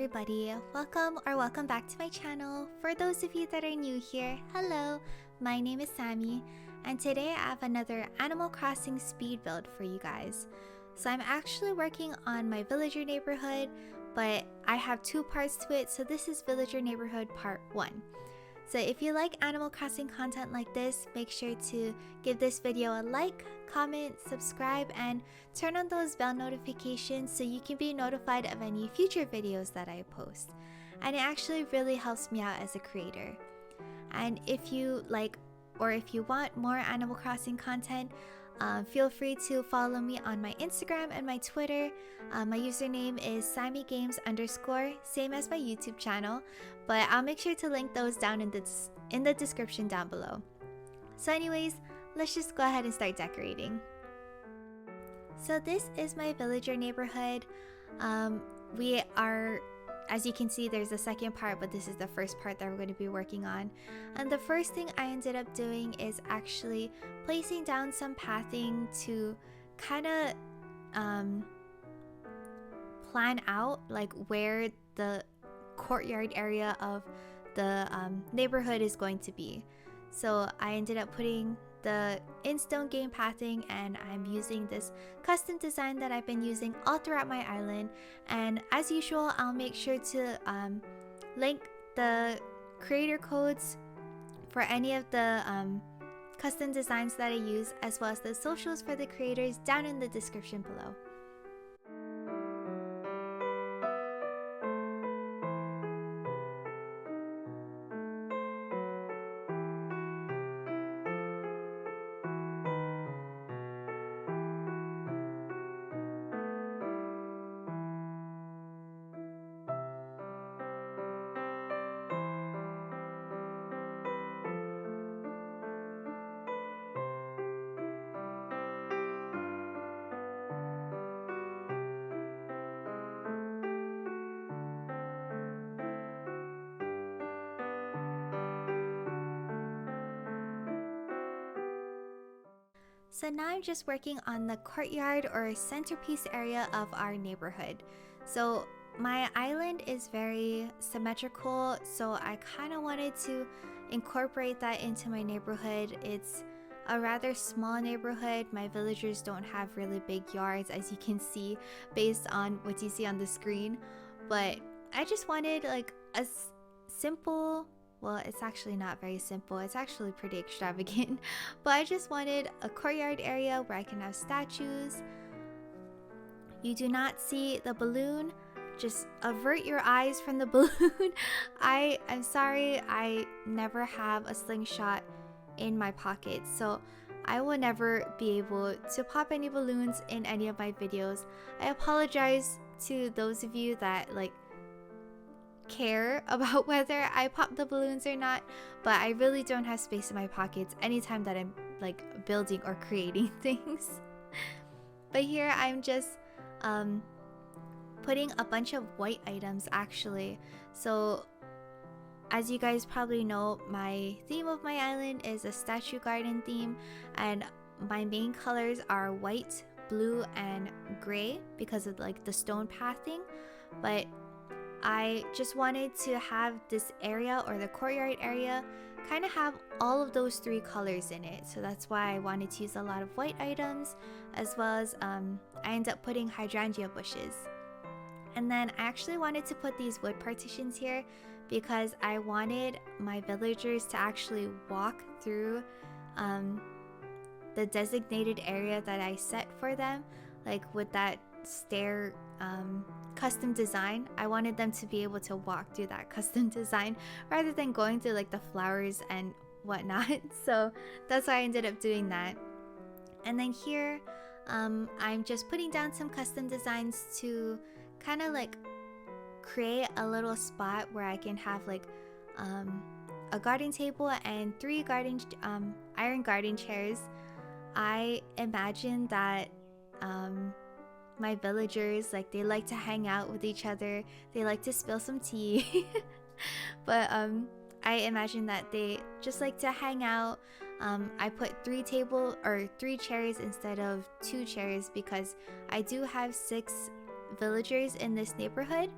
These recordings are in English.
everybody, welcome back to my channel. For those of you that are new here, hello, my name is Sammie, and today I have another Animal Crossing speed build for you guys. So I'm actually working on my villager neighborhood, but I have two parts to it, so this is villager neighborhood part 1. So if you like Animal Crossing content like this, make sure to give this video a like, comment, subscribe, and turn on those bell notifications so you can be notified of any future videos that I post. And it actually really helps me out as a creator. And if you like, or if you want more Animal Crossing content, feel free to follow me on my Instagram and my Twitter. My username is SammieGames_, same as my YouTube channel, but I'll make sure to link those down in the description down below. So anyways, let's just go ahead and start decorating. So this is my villager neighborhood. We are, as you can see, there's a second part, but this is the first part that we're going to be working on. And the first thing I ended up doing is actually placing down some pathing to kind of plan out like where the courtyard area of the neighborhood is going to be. So I ended up putting the in-stone game pathing, and I'm using this custom design that I've been using all throughout my island. And as usual, I'll make sure to link the creator codes for any of the custom designs that I use, as well as the socials for the creators down in the description below. So now I'm just working on the courtyard or centerpiece area of our neighborhood. So my island is very symmetrical, so I kind of wanted to incorporate that into my neighborhood. It's a rather small neighborhood. My villagers don't have really big yards, as you can see based on what you see on the screen. But I just wanted like a simple, well, it's actually not very simple, it's actually pretty extravagant, but I just wanted a courtyard area where I can have statues. You do not see the balloon, just avert your eyes from the balloon. I'm sorry, I never have a slingshot in my pocket, so I will never be able to pop any balloons in any of my videos. I apologize to those of you that like care about whether I pop the balloons or not, but I really don't have space in my pockets anytime that I'm like building or creating things. But here I'm just putting a bunch of white items actually. So as you guys probably know, my theme of my island is a statue garden theme, and my main colors are white, blue, and gray because of like the stone pathing. But I just wanted to have this area, or the courtyard area, kind of have all of those three colors in it. So that's why I wanted to use a lot of white items, as well as I ended up putting hydrangea bushes. And then I actually wanted to put these wood partitions here because I wanted my villagers to actually walk through the designated area that I set for them, like with that stair custom design. I wanted them to be able to walk through that custom design rather than going through like the flowers and whatnot. So that's why I ended up doing that. And then here I'm just putting down some custom designs to kind of like create a little spot where I can have like a garden table and 3 iron garden chairs. I imagine that my villagers, like, they like to hang out with each other, they like to spill some tea. But I imagine that they just like to hang out. I put 3 chairs instead of 2 chairs because I do have 6 villagers in this neighborhood,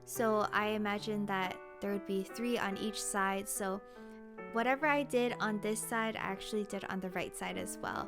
so I imagined that there would be 3 on each side. So whatever I did on this side, I actually did on the right side as well.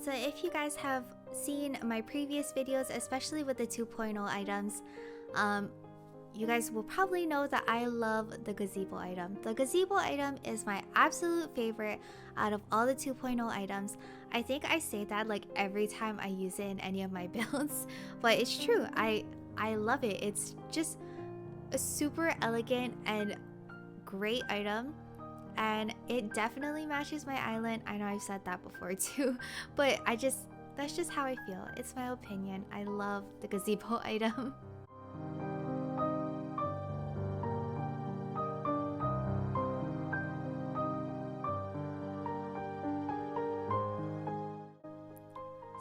So if you guys have seen my previous videos, especially with the 2.0 items, you guys will probably know that I love the gazebo item. The gazebo item is my absolute favorite out of all the 2.0 items. I think I say that like every time I use it in any of my builds, but it's true. I love it. It's just a super elegant and great item, and it definitely matches my island. I know I've said that before too, but that's just how I feel. It's my opinion. I love the gazebo item.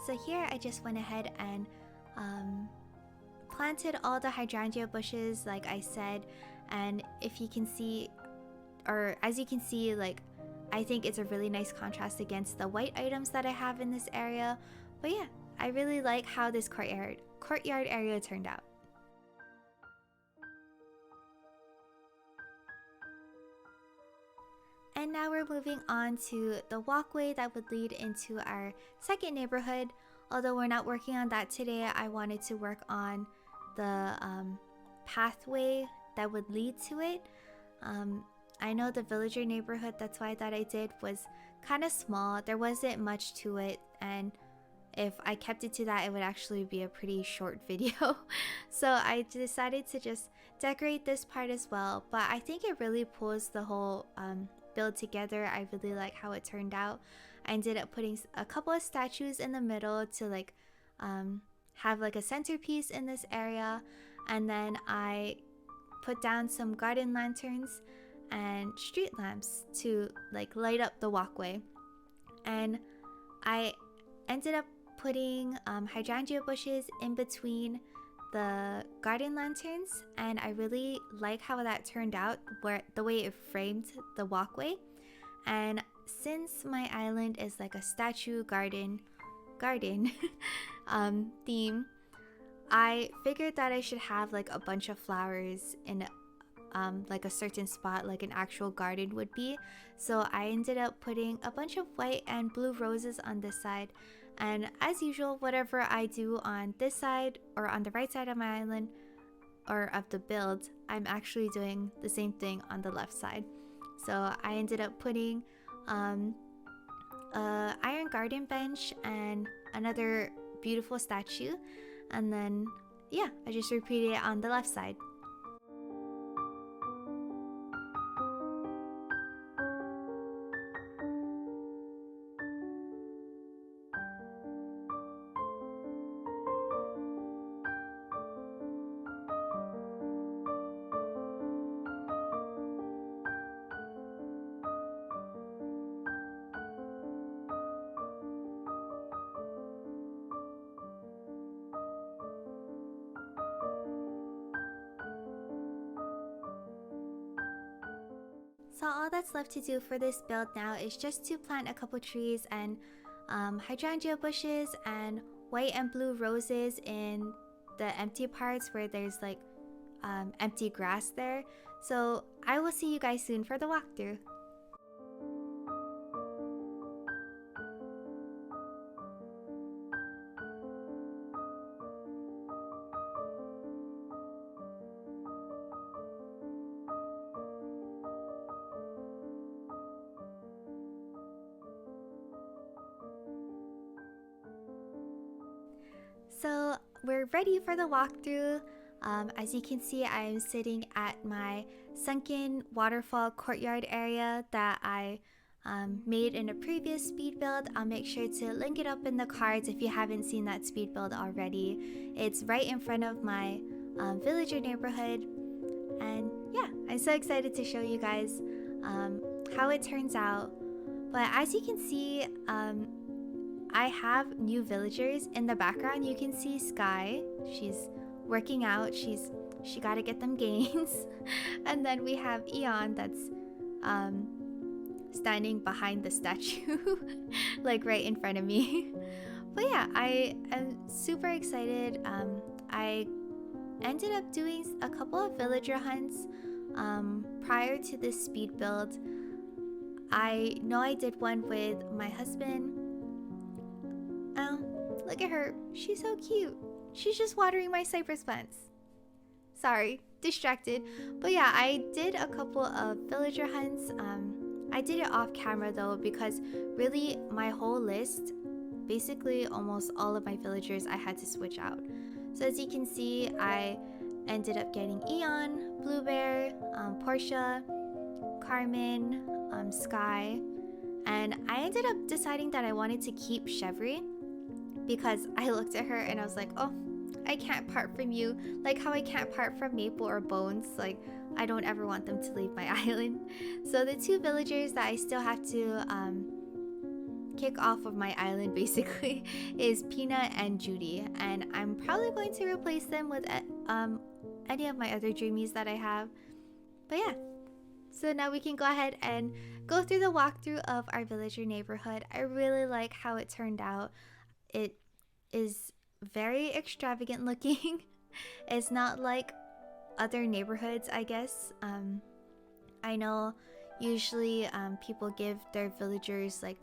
So here I just went ahead and planted all the hydrangea bushes like I said, and if you can see, or as you can see, like I think it's a really nice contrast against the white items that I have in this area. But yeah, I really like how this courtyard area turned out. And now we're moving on to the walkway that would lead into our second neighborhood. Although we're not working on that today, I wanted to work on the pathway that would lead to it. I know the villager neighborhood, that's why I thought I did, was kind of small. There wasn't much to it, and if I kept it to that, it would actually be a pretty short video. So I decided to just decorate this part as well. But I think it really pulls the whole build together. I really like how it turned out. I ended up putting a couple of statues in the middle to like have like a centerpiece in this area, and then I put down some garden lanterns and street lamps to like light up the walkway. And I ended up putting hydrangea bushes in between the garden lanterns, and I really like how that turned out, where the way it framed the walkway. And since my island is like a statue garden theme, I figured that I should have like a bunch of flowers in like a certain spot, like an actual garden would be. So I ended up putting a bunch of white and blue roses on this side. And as usual, whatever I do on this side or on the right side of my island or of the build, I'm actually doing the same thing on the left side. So I ended up putting a iron garden bench and another beautiful statue, and then yeah, I just repeated it on the left side. So all that's left to do for this build now is just to plant a couple trees and hydrangea bushes and white and blue roses in the empty parts where there's like empty grass there. So I will see you guys soon for the walkthrough. So we're ready for the walkthrough. As you can see, I am sitting at my sunken waterfall courtyard area that I made in a previous speed build. I'll make sure to link it up in the cards if you haven't seen that speed build already. It's right in front of my villager neighborhood. And yeah, I'm so excited to show you guys how it turns out. But as you can see, I have new villagers in the background. You can see Sky. She's working out. She got to get them gains. And then we have Eon that's standing behind the statue, like right in front of me. But yeah, I am super excited. I ended up doing a couple of villager hunts prior to this speed build. I know I did one with my husband. Oh, look at her. She's so cute. She's just watering my cypress plants. Sorry, distracted. But yeah, I did a couple of villager hunts. I did it off camera though, because really my whole list, basically almost all of my villagers, I had to switch out. So as you can see, I ended up getting Eon, Blue Bear, Portia, Carmen, Sky, and I ended up deciding that I wanted to keep Chevry because I looked at her and I was like, oh, I can't part from you. Like how I can't part from Maple or Bones. Like I don't ever want them to leave my island. So the two villagers that I still have to kick off of my island basically is Peanut and Judy. And I'm probably going to replace them with any of my other dreamies that I have. But yeah. So now we can go ahead and go through the walkthrough of our villager neighborhood. I really like how it turned out. It is very extravagant looking. It's not like other neighborhoods, I guess. I know usually people give their villagers like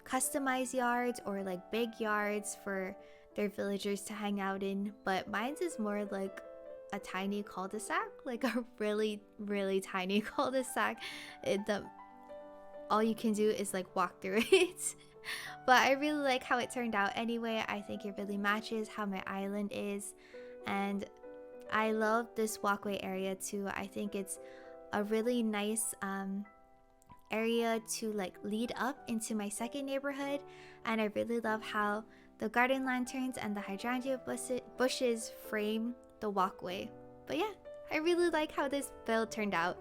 customized yards or like big yards for their villagers to hang out in, but mine's is more like a tiny cul-de-sac, like a really tiny cul-de-sac. All you can do is like walk through it. But I really like how it turned out anyway. I think it really matches how my island is, and I love this walkway area too. I think it's a really nice area to like lead up into my second neighborhood, and I really love how the garden lanterns and the hydrangea bushes frame the walkway. But yeah, I really like how this build turned out.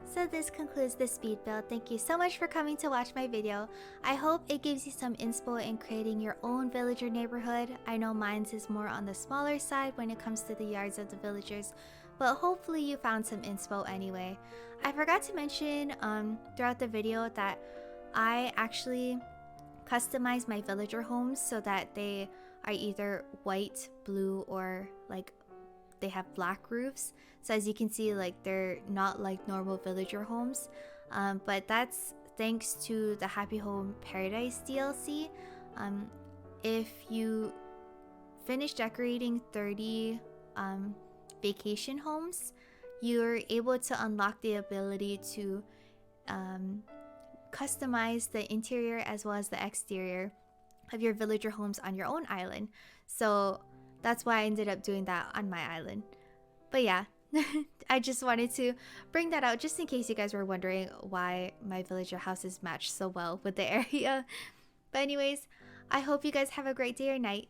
So this concludes the speed build. Thank you so much for coming to watch my video. I hope it gives you some inspo in creating your own villager neighborhood. I know mine's is more on the smaller side when it comes to the yards of the villagers, but hopefully you found some inspo anyway. I forgot to mention throughout the video that I actually customized my villager homes so that they are either white, blue, or like they have black roofs. So as you can see, like they're not like normal villager homes, but that's thanks to the Happy Home Paradise DLC. If you finish decorating 30 vacation homes, you're able to unlock the ability to customize the interior as well as the exterior of your villager homes on your own island. So that's why I ended up doing that on my island. But yeah, I just wanted to bring that out just in case you guys were wondering why my villager houses match so well with the area. But anyways, I hope you guys have a great day or night.